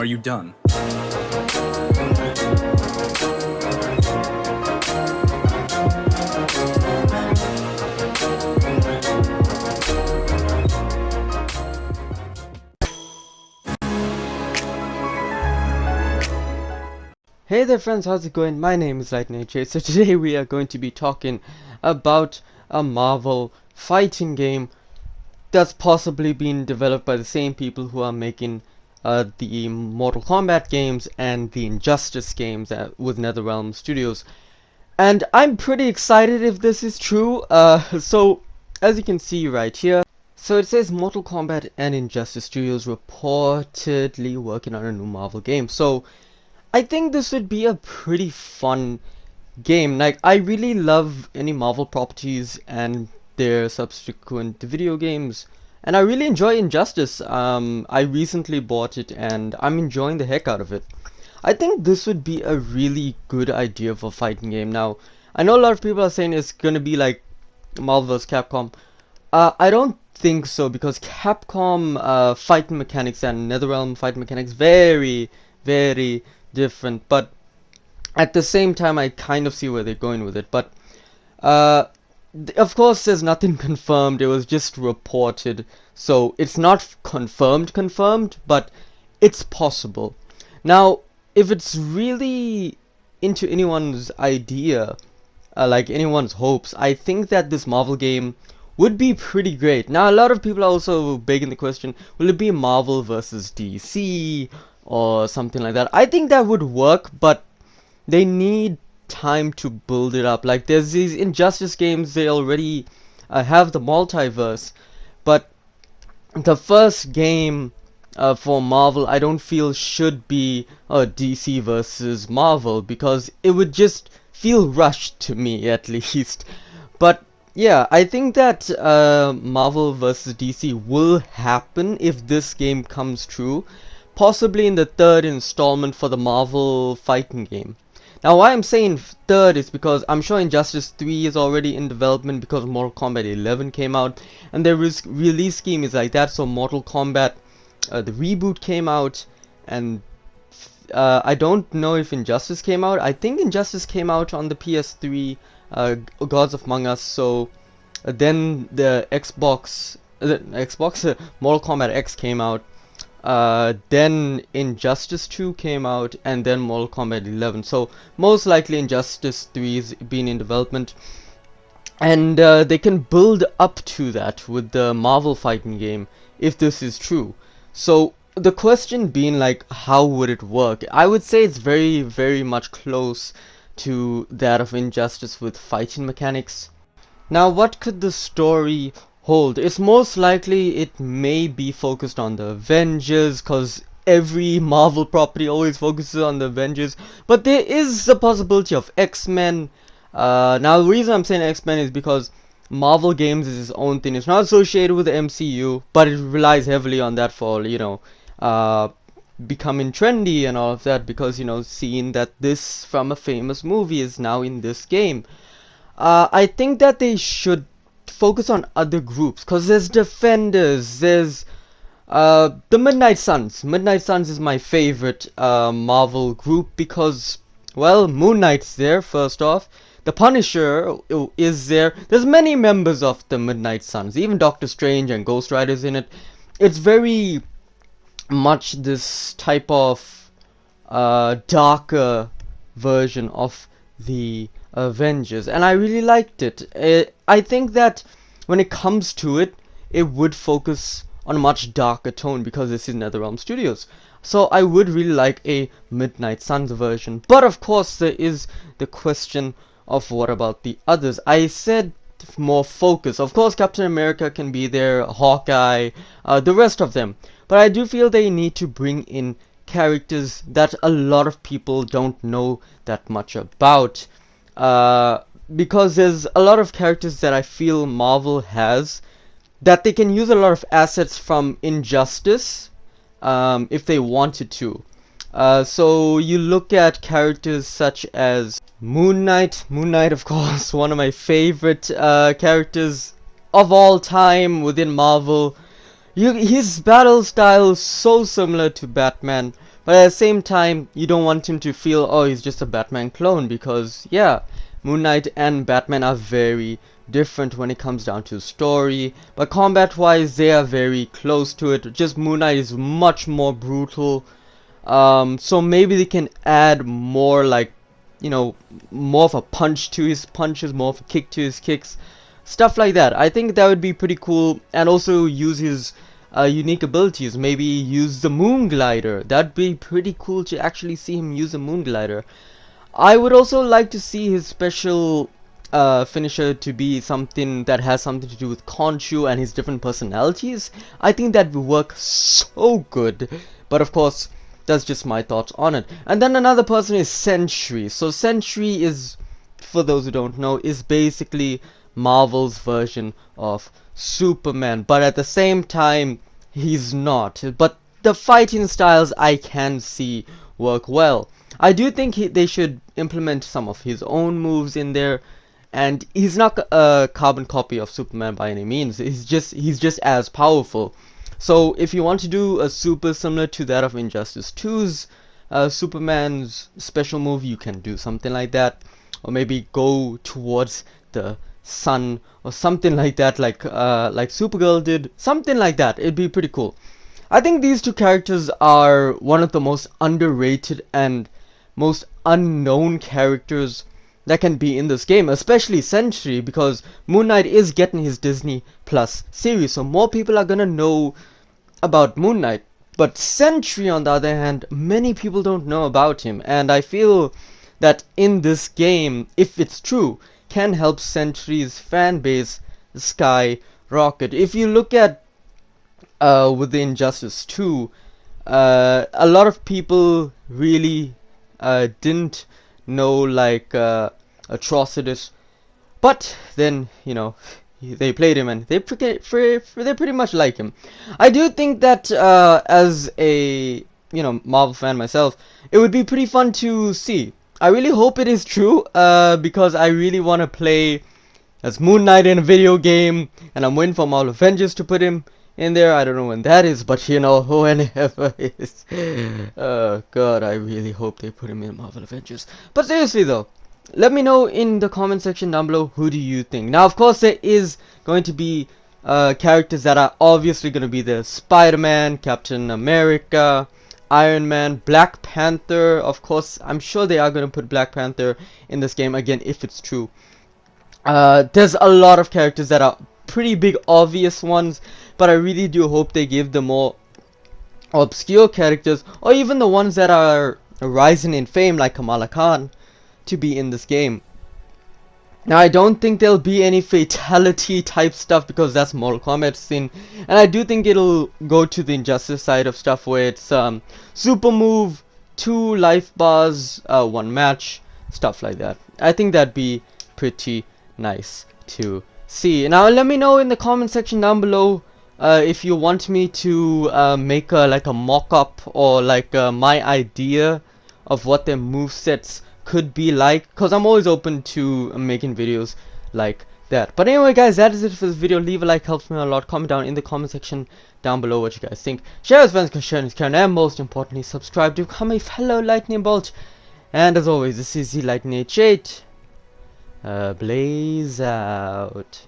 Are you done? Hey there friends, how's it going? My name is Lightning Chase. So today we are going to be talking about a Marvel fighting game that's possibly been developed by the same people who are making the Mortal Kombat games and the Injustice games with NetherRealm Studios. And I'm pretty excited if this is true. So as you can see right here, so it says Mortal Kombat and Injustice Studios reportedly working on a new Marvel game. So I think this would be a pretty fun game. Like, I really love any Marvel properties and their subsequent video games, and I really enjoy Injustice. I recently bought it and I'm enjoying the heck out of it. I think this would be a really good idea for a fighting game. Now, I know a lot of people are saying it's gonna be like Marvel vs. Capcom. I don't think so, because Capcom fighting mechanics and NetherRealm fighting mechanics very different, but at the same time I kind of see where they're going with it. But uh, of course there's nothing confirmed, it was just reported, so it's not confirmed, but it's possible. Now, if it's really into anyone's idea, like anyone's hopes, I think that this Marvel game would be pretty great. Now, a lot of people are also begging the question, will it be Marvel versus DC or something like that? I think that would work, but they need time to build it up. Like, there's these Injustice games, they already have the multiverse, but the first game for Marvel, I don't feel should be DC versus Marvel, because it would just feel rushed to me, at least. But yeah, I think that Marvel vs. DC will happen if this game comes true, possibly in the third installment for the Marvel fighting game. Now, why I'm saying third is because I'm sure Injustice 3 is already in development, because Mortal Kombat 11 came out, and their release scheme is like that. So Mortal Kombat, the reboot came out, and I don't know if Injustice came out. I think Injustice came out on the PS3, Gods of Among Us. So then the Mortal Kombat X came out. Then Injustice 2 came out, and then Mortal Kombat 11. So most likely Injustice 3 is been in development, and they can build up to that with the Marvel fighting game if this is true. So the question being, like, how would it work? I would say it's very much close to that of Injustice with fighting mechanics. Now, what could the story hold? It's most likely it may be focused on the Avengers, cause every Marvel property always focuses on the Avengers, but there is the possibility of X-Men. Now the reason I'm saying X-Men is because Marvel games is its own thing. It's not associated with the MCU, but it relies heavily on that for, becoming trendy and all of that, because, seeing that this from a famous movie is now in this game. I think that they should focus on other groups, because there's Defenders, there's the Midnight Suns. Midnight Suns is my favorite Marvel group, because, well, Moon Knight's there, first off. The Punisher is there. There's many members of the Midnight Suns, even Doctor Strange and Ghost Rider's in it. It's very much this type of darker version of the Avengers, and I really liked it. I think that when it comes to it, it would focus on a much darker tone, because this is NetherRealm Studios. So I would really like a Midnight Suns version. But of course there is the question of what about the others. I said more focus. Of course Captain America can be there, Hawkeye, the rest of them. But I do feel they need to bring in characters that a lot of people don't know that much about. Because there's a lot of characters that I feel Marvel has that they can use a lot of assets from Injustice, if they wanted to. So you look at characters such as Moon Knight, of course, one of my favorite characters of all time within Marvel. His battle style is so similar to Batman, but at the same time you don't want him to feel, oh, he's just a Batman clone, because yeah, Moon Knight and Batman are very different when it comes down to story, but combat wise they are very close to it. Just Moon Knight is much more brutal, so maybe they can add more, like, you know, more of a punch to his punches, more of a kick to his kicks, stuff like that. I think that would be pretty cool. And also use his unique abilities, maybe use the moon glider. That'd be pretty cool to actually see him use a moon glider. I would also like to see his special finisher to be something that has something to do with Khonshu and his different personalities. I think that would work so good, but of course that's just my thoughts on it. And then another person is Sentry. So Sentry is, for those who don't know, is basically Marvel's version of Superman, but at the same time he's not. But the fighting styles I can see work well. I do think they should implement some of his own moves in there, and he's not a carbon copy of Superman by any means. He's just as powerful. So if you want to do a super similar to that of Injustice 2's Superman's special move, you can do something like that, or maybe go towards the sun or something like that, like Supergirl did, something like that. It'd be pretty cool. I think these two characters are one of the most underrated and most unknown characters that can be in this game, especially Sentry, because Moon Knight is getting his Disney Plus series, so more people are gonna know about Moon Knight. But Sentry, on the other hand, many people don't know about him, and I feel that in this game, if it's true, can help Sentry's fan base skyrocket. If you look at with the Injustice 2, a lot of people really didn't know, like, Atrocitus, but then, you know, they played him and they pretty much like him. I do think that as a, you know, Marvel fan myself, it would be pretty fun to see. I really hope it is true, because I really want to play as Moon Knight in a video game, and I'm waiting for Marvel Avengers to put him in there. I don't know when that is, but you know, whenever it is. Oh god, I really hope they put him in Marvel Avengers. But seriously though, let me know in the comment section down below, who do you think? Now of course there is going to be characters that are obviously going to be there. Spider-Man, Captain America, Iron Man, Black Panther. Of course, I'm sure they are going to put Black Panther in this game again, if it's true. There's a lot of characters that are pretty big obvious ones, but I really do hope they give the more obscure characters, or even the ones that are rising in fame, like Kamala Khan, to be in this game. Now I don't think there'll be any fatality type stuff, because that's Mortal Kombat scene, and I do think it'll go to the Injustice side of stuff, where it's super move, 2 life bars, 1 match, stuff like that. I think that'd be pretty nice to see. Now let me know in the comment section down below if you want me to make like a mock-up, or like my idea of what their movesets could be like, because I'm always open to making videos like that. But anyway guys, that is it for this video. Leave a like, helps me a lot. Comment down in the comment section down below what you guys think. Share with friends, because sharing is caring, and most importantly, subscribe to become a fellow lightning bolt. And as always, this is the Lightning H8. Blaze out.